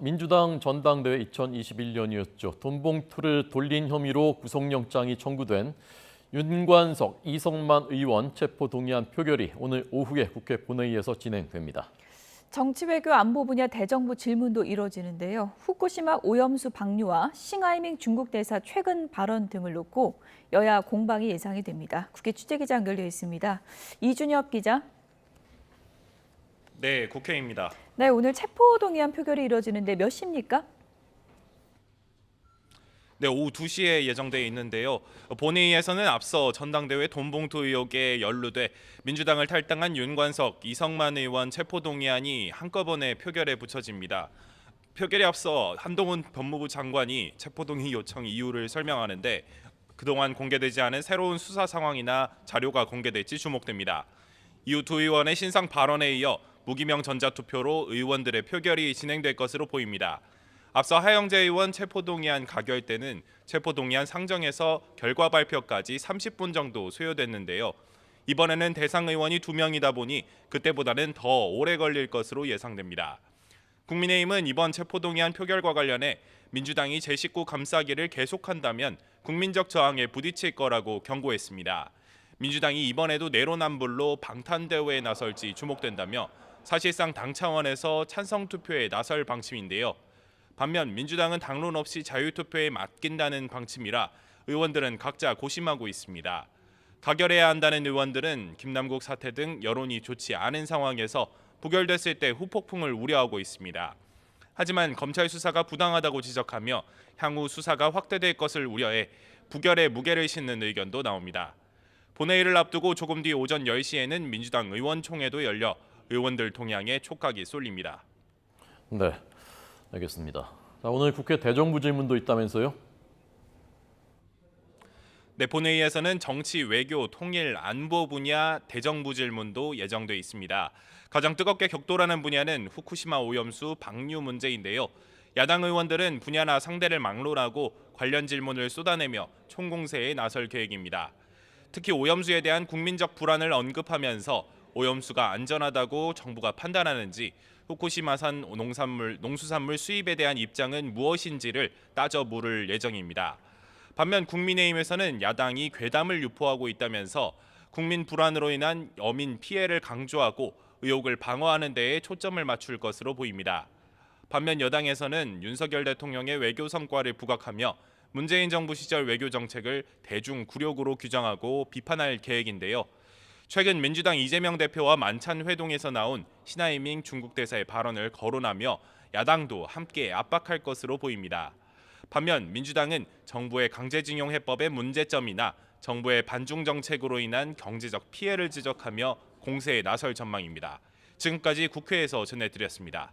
민주당 전당대회 2021년이었죠. 돈봉투를 돌린 혐의로 구속영장이 청구된 윤관석, 이성만 의원 체포동의안 표결이 오늘 오후에 국회 본회의에서 진행됩니다. 정치외교 안보 분야 대정부 질문도 이뤄지는데요. 후쿠시마 오염수 방류와 싱하이밍 중국 대사 최근 발언 등을 놓고 여야 공방이 예상이 됩니다. 국회 취재기자 연결되어 있습니다. 이준엽 기자. 네, 국회입니다. 네, 오늘 체포동의안 표결이 이뤄지는데 몇 시입니까? 네, 오후 2시에 예정돼 있는데요. 본회의에서는 앞서 전당대회 돈봉투 의혹에 연루돼 민주당을 탈당한 윤관석, 이성만 의원 체포동의안이 한꺼번에 표결에 붙여집니다. 표결에 앞서 한동훈 법무부 장관이 체포동의 요청 이유를 설명하는데 그동안 공개되지 않은 새로운 수사 상황이나 자료가 공개될지 주목됩니다. 이후 두 의원의 신상 발언에 이어 무기명 전자투표로 의원들의 표결이 진행될 것으로 보입니다. 앞서 하영재 의원 체포동의안 가결 때는 체포동의안 상정에서 결과 발표까지 30분 정도 소요됐는데요. 이번에는 대상 의원이 2명이다 보니 그때보다는 더 오래 걸릴 것으로 예상됩니다. 국민의힘은 이번 체포동의안 표결과 관련해 민주당이 제19 감싸기를 계속한다면 국민적 저항에 부딪힐 거라고 경고했습니다. 민주당이 이번에도 내로남불로 방탄대회에 나설지 주목된다며 사실상 당 차원에서 찬성 투표에 나설 방침인데요. 반면 민주당은 당론 없이 자유투표에 맡긴다는 방침이라 의원들은 각자 고심하고 있습니다. 가결해야 한다는 의원들은 김남국 사태 등 여론이 좋지 않은 상황에서 부결됐을 때 후폭풍을 우려하고 있습니다. 하지만 검찰 수사가 부당하다고 지적하며 향후 수사가 확대될 것을 우려해 부결에 무게를 싣는 의견도 나옵니다. 본회의를 앞두고 조금 뒤 오전 10시에는 민주당 의원총회도 열려 의원들 동향에 촉각이 쏠립니다. 네, 알겠습니다. 자, 오늘 국회 대정부 질문도 있다면서요? 네, 본회의에서는 정치, 외교, 통일, 안보 분야 대정부 질문도 예정돼 있습니다. 가장 뜨겁게 격돌하는 분야는 후쿠시마 오염수 방류 문제인데요. 야당 의원들은 분야나 상대를 막론하고 관련 질문을 쏟아내며 총공세에 나설 계획입니다. 특히 오염수에 대한 국민적 불안을 언급하면서 오염수가 안전하다고 정부가 판단하는지, 후쿠시마산 농수산물 수입에 대한 입장은 무엇인지를 따져 물을 예정입니다. 반면 국민의힘에서는 야당이 괴담을 유포하고 있다면서 국민 불안으로 인한 어민 피해를 강조하고 의혹을 방어하는 데에 초점을 맞출 것으로 보입니다. 반면 여당에서는 윤석열 대통령의 외교 성과를 부각하며 문재인 정부 시절 외교 정책을 대중 굴욕으로 규정하고 비판할 계획인데요. 최근 민주당 이재명 대표와 만찬 회동에서 나온 싱하이밍 중국 대사의 발언을 거론하며 야당도 함께 압박할 것으로 보입니다. 반면 민주당은 정부의 강제징용 해법의 문제점이나 정부의 반중 정책으로 인한 경제적 피해를 지적하며 공세에 나설 전망입니다. 지금까지 국회에서 전해드렸습니다.